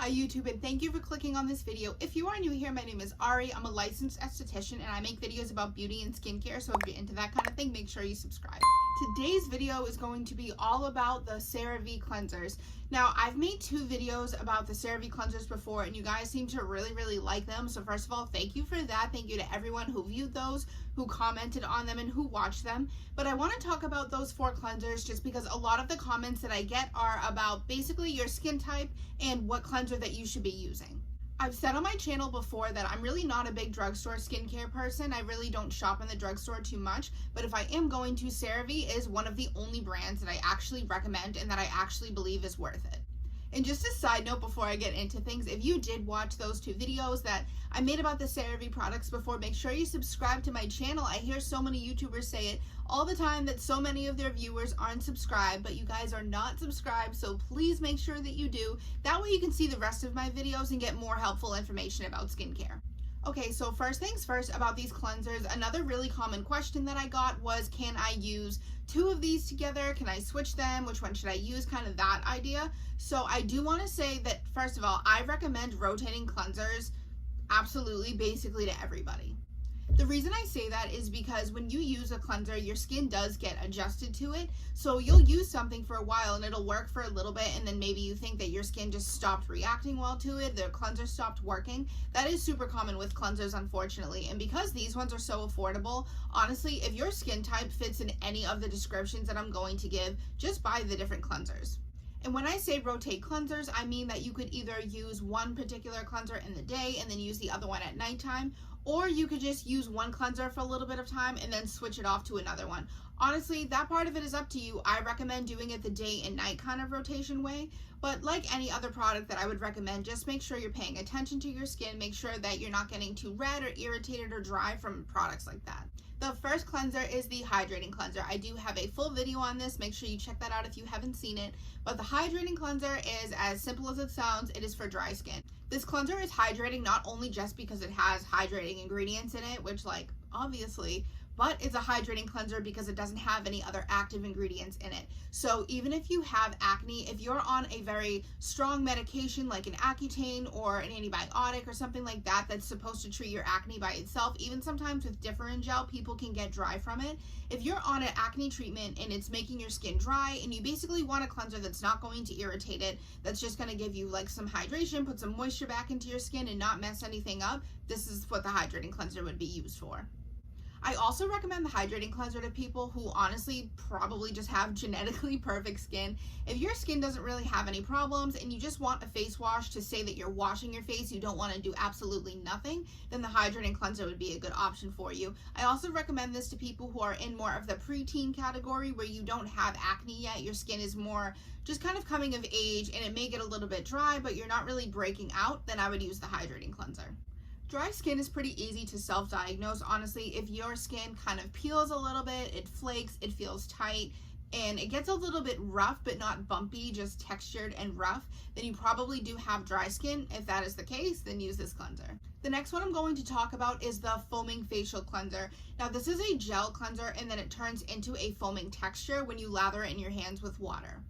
Hi YouTube, and thank you for clicking on this video. If you are new here, my name is Ari. I'm a licensed esthetician and I make videos about beauty and skincare, so if you're into that kind of thing, make sure you subscribe. Today's video is going to be all about the Cerave cleansers. Now, I've made 2 videos about the Cerave cleansers before and you guys seem to really like them, so first of all, thank you for that. Thank you to everyone who viewed those, who commented on them, and who watched them. But I want to talk about those 4 cleansers just because a lot of the comments that I get are about basically your skin type and what cleanser that you should be using. I've said on my channel before that I'm really not a big drugstore skincare person. I really don't shop in the drugstore too much, but if I am going to, Cerave is one of the only brands that I actually recommend and that I actually believe is worth it. And just a side note before I get into things, if you did watch those 2 videos that I made about the Cerave products before, make sure you subscribe to my channel. I hear so many YouTubers say it all the time that so many of their viewers aren't subscribed, but you guys are not subscribed, so please make sure that you do. That way you can see the rest of my videos and get more helpful information about skincare. Okay, so first things first about these cleansers, another really common question that I got was, can I use 2 of these together? Can I switch them? Which one should I use? Kind of that idea. So I do want to say that, first of all, I recommend rotating cleansers absolutely, basically to everybody. The reason I say that is because when you use a cleanser, your skin does get adjusted to it. So you'll use something for a while and it'll work for a little bit, and then maybe you think that your skin just stopped reacting well to it, the cleanser stopped working. That is super common with cleansers, unfortunately. And because these ones are so affordable, honestly, if your skin type fits in any of the descriptions that I'm going to give, just buy the different cleansers. And when I say rotate cleansers, I mean that you could either use one particular cleanser in the day and then use the other one at nighttime, or you could just use one cleanser for a little bit of time and then switch it off to another one. Honestly, that part of it is up to you. I recommend doing it the day and night kind of rotation way, but like any other product that I would recommend, just make sure you're paying attention to your skin. Make sure that you're not getting too red or irritated or dry from products like that. The first cleanser is the Hydrating Cleanser. I do have a full video on this. Make sure you check that out if you haven't seen it. But the Hydrating Cleanser is as simple as it sounds. It is for dry skin. This cleanser is hydrating not only just because it has hydrating ingredients in it, which like obviously, but it's a hydrating cleanser because it doesn't have any other active ingredients in it. So even if you have acne, if you're on a very strong medication like an Accutane or an antibiotic or something like that that's supposed to treat your acne by itself, even sometimes with Differin gel, people can get dry from it. If you're on an acne treatment and it's making your skin dry and you basically want a cleanser that's not going to irritate it, that's just going to give you like some hydration, put some moisture back into your skin and not mess anything up, this is what the Hydrating Cleanser would be used for. I also recommend the Hydrating Cleanser to people who honestly probably just have genetically perfect skin. If your skin doesn't really have any problems and you just want a face wash to say that you're washing your face, you don't want to do absolutely nothing, then the Hydrating Cleanser would be a good option for you. I also recommend this to people who are in more of the preteen category where you don't have acne yet. Your skin is more just kind of coming of age and it may get a little bit dry, but you're not really breaking out, then I would use the Hydrating Cleanser. Dry skin is pretty easy to self-diagnose, honestly. If your skin kind of peels a little bit, it flakes, it feels tight, and it gets a little bit rough but not bumpy, just textured and rough, then you probably do have dry skin. If that is the case, then use this cleanser. The next one I'm going to talk about is the Foaming Facial Cleanser. Now this is a gel cleanser and then it turns into a foaming texture when you lather it in your hands with water.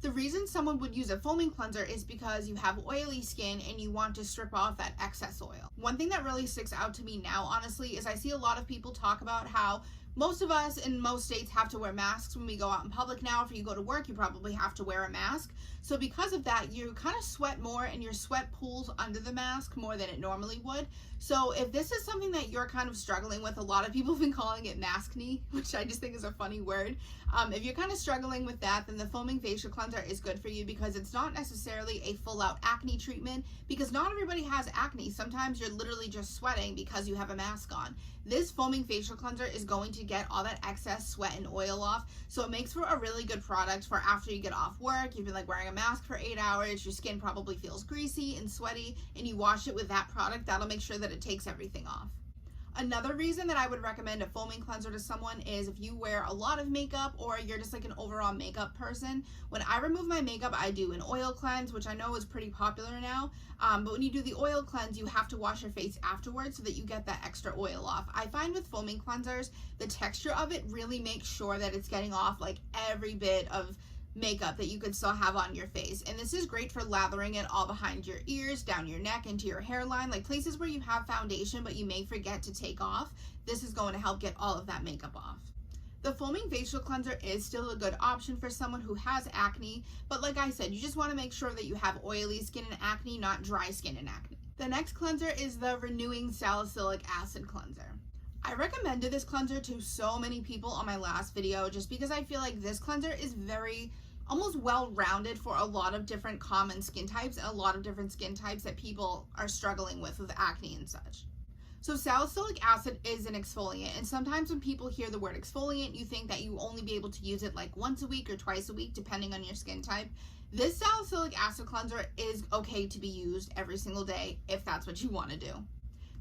The reason someone would use a foaming cleanser is because you have oily skin and you want to strip off that excess oil. One thing that really sticks out to me now, honestly, is I see a lot of people talk about how most of us in most states have to wear masks when we go out in public now. If you go to work, you probably have to wear a mask. So because of that, you kind of sweat more and your sweat pools under the mask more than it normally would. So if this is something that you're kind of struggling with, a lot of people have been calling it maskne, which I just think is a funny word. If you're kind of struggling with that, then the Foaming Facial Cleanser is good for you because it's not necessarily a full out acne treatment, because not everybody has acne. Sometimes you're literally just sweating because you have a mask on. This Foaming Facial Cleanser is going to get all that excess sweat and oil off, so it makes for a really good product for after you get off work. You've been like wearing a mask for 8 hours, your skin probably feels greasy and sweaty, and you wash it with that product. That'll make sure that it takes everything off. Another reason that I would recommend a foaming cleanser to someone is if you wear a lot of makeup or you're just like an overall makeup person. When I remove my makeup, I do an oil cleanse, which I know is pretty popular now. But when you do the oil cleanse, you have to wash your face afterwards so that you get that extra oil off. I find with foaming cleansers, the texture of it really makes sure that it's getting off like every bit of makeup that you could still have on your face. And this is great for lathering it all behind your ears, down your neck, into your hairline, like places where you have foundation but you may forget to take off. This is going to help get all of that makeup off. The foaming facial cleanser is still a good option for someone who has acne, but like I said, you just want to make sure that you have oily skin and acne, not dry skin and acne. The next cleanser is the Renewing Salicylic Acid Cleanser. I recommended this cleanser to so many people on my last video just because I feel like this cleanser is very almost well-rounded for a lot of different common skin types and a lot of different skin types that people are struggling with acne and such. So salicylic acid is an exfoliant, and sometimes when people hear the word exfoliant, you think that you only be able to use it like once a week or twice a week, depending on your skin type. This salicylic acid cleanser is okay to be used every single day if that's what you want to do.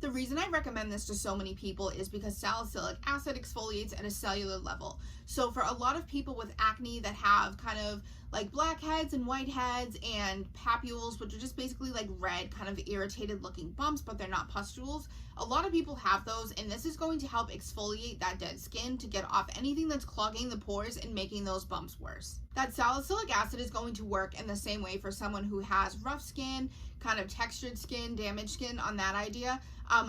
The reason I recommend this to so many people is because salicylic acid exfoliates at a cellular level. So for a lot of people with acne that have kind of like blackheads and whiteheads and papules, which are just basically like red, kind of irritated looking bumps, but they're not pustules. A lot of people have those, and this is going to help exfoliate that dead skin to get off anything that's clogging the pores and making those bumps worse. That salicylic acid is going to work in the same way for someone who has rough skin, kind of textured skin, damaged skin, on that idea.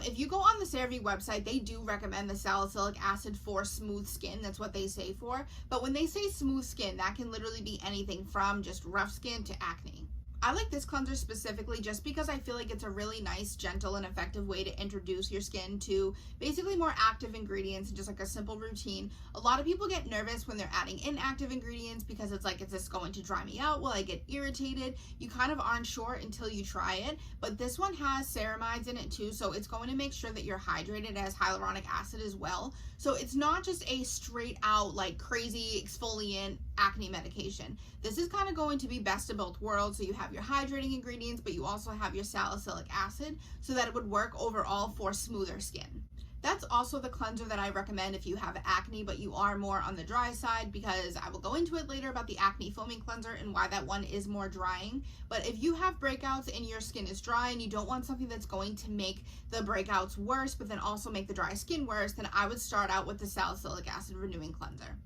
If you go on the Cerave website, they do recommend the salicylic acid for smooth skin. That's what they say for. But when they say smooth skin, that can literally be anything from just rough skin to acne. I like this cleanser specifically just because I feel like it's a really nice, gentle, and effective way to introduce your skin to basically more active ingredients and just like a simple routine. A lot of people get nervous when they're adding inactive ingredients because it's like, is this going to dry me out? Will I get irritated? You kind of aren't sure until you try it, but this one has ceramides in it too, so it's going to make sure that you're hydrated. It has hyaluronic acid as well. So it's not just a straight out like crazy exfoliant acne medication. This is kind of going to be best of both worlds. So you have your hydrating ingredients, but you also have your salicylic acid so that it would work overall for smoother skin. That's also the cleanser that I recommend if you have acne, but you are more on the dry side, because I will go into it later about the acne foaming cleanser and why that one is more drying. But if you have breakouts and your skin is dry and you don't want something that's going to make the breakouts worse, but then also make the dry skin worse, then I would start out with the salicylic acid renewing cleanser.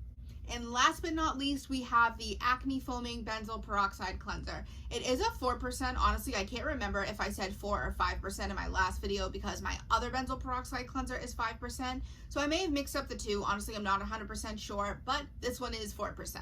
And last but not least, we have the Acne Foaming Benzoyl Peroxide Cleanser. It is a 4%. Honestly, I can't remember if I said 4 or 5% in my last video because my other benzoyl peroxide cleanser is 5%. So I may have mixed up the two. Honestly, I'm not 100% sure, but this one is 4%.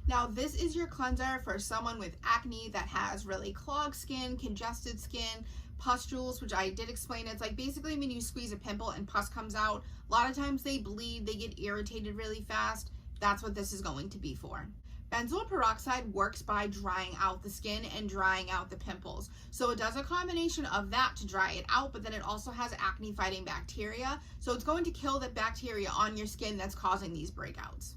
Now, this is your cleanser for someone with acne that has really clogged skin, congested skin, pustules, which I did explain. It's like basically when you squeeze a pimple and pus comes out. A lot of times they bleed, they get irritated really fast. That's what this is going to be for. Benzoyl peroxide works by drying out the skin and drying out the pimples. So it does a combination of that to dry it out, but then it also has acne fighting bacteria. So it's going to kill the bacteria on your skin that's causing these breakouts.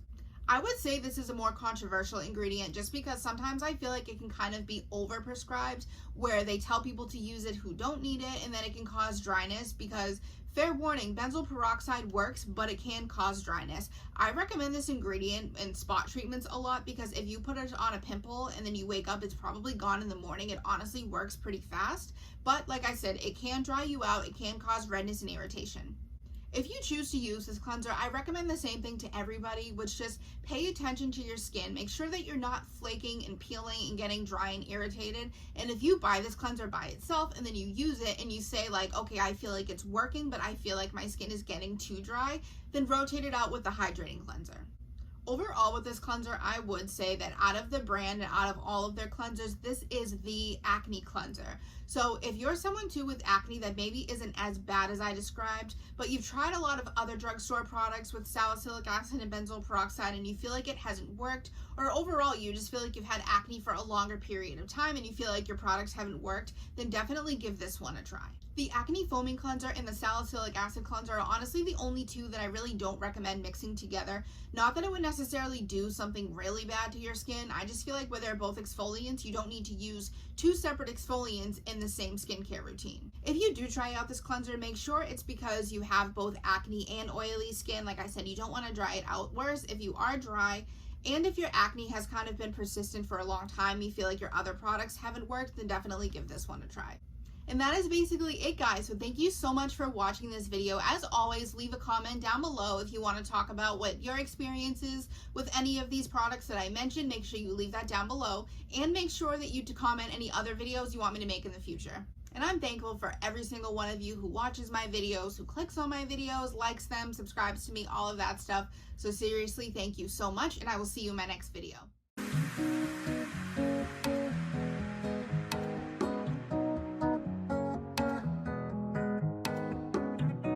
I would say this is a more controversial ingredient just because sometimes I feel like it can kind of be overprescribed, where they tell people to use it who don't need it, and then it can cause dryness because, fair warning, benzoyl peroxide works, but it can cause dryness. I recommend this ingredient in spot treatments a lot because if you put it on a pimple and then you wake up, it's probably gone in the morning. It honestly works pretty fast, but like I said, it can dry you out. It can cause redness and irritation. If you choose to use this cleanser, I recommend the same thing to everybody, which just pay attention to your skin. Make sure that you're not flaking and peeling and getting dry and irritated. And if you buy this cleanser by itself and then you use it and you say like, okay, I feel like it's working, but I feel like my skin is getting too dry, then rotate it out with the hydrating cleanser. Overall with this cleanser, I would say that out of the brand and out of all of their cleansers, this is the acne cleanser. So if you're someone too with acne that maybe isn't as bad as I described, but you've tried a lot of other drugstore products with salicylic acid and benzoyl peroxide and you feel like it hasn't worked, or overall you just feel like you've had acne for a longer period of time and you feel like your products haven't worked, then definitely give this one a try. The Acne Foaming Cleanser and the Salicylic Acid Cleanser are honestly the only two that I really don't recommend mixing together. Not that it would necessarily do something really bad to your skin. I just feel like where they're both exfoliants, you don't need to use two separate exfoliants in the same skincare routine. If you do try out this cleanser, make sure it's because you have both acne and oily skin. Like I said, you don't want to dry it out. Worse, if you are dry, and if your acne has kind of been persistent for a long time, you feel like your other products haven't worked, then definitely give this one a try. And that is basically it, guys. So thank you so much for watching this video. As always, leave a comment down below if you want to talk about what your experience is with any of these products that I mentioned. Make sure you leave that down below, and make sure that you comment any other videos you want me to make in the future. And I'm thankful for every single one of you who watches my videos, who clicks on my videos, likes them, subscribes to me, all of that stuff. So seriously, thank you so much, and I will see you in my next video.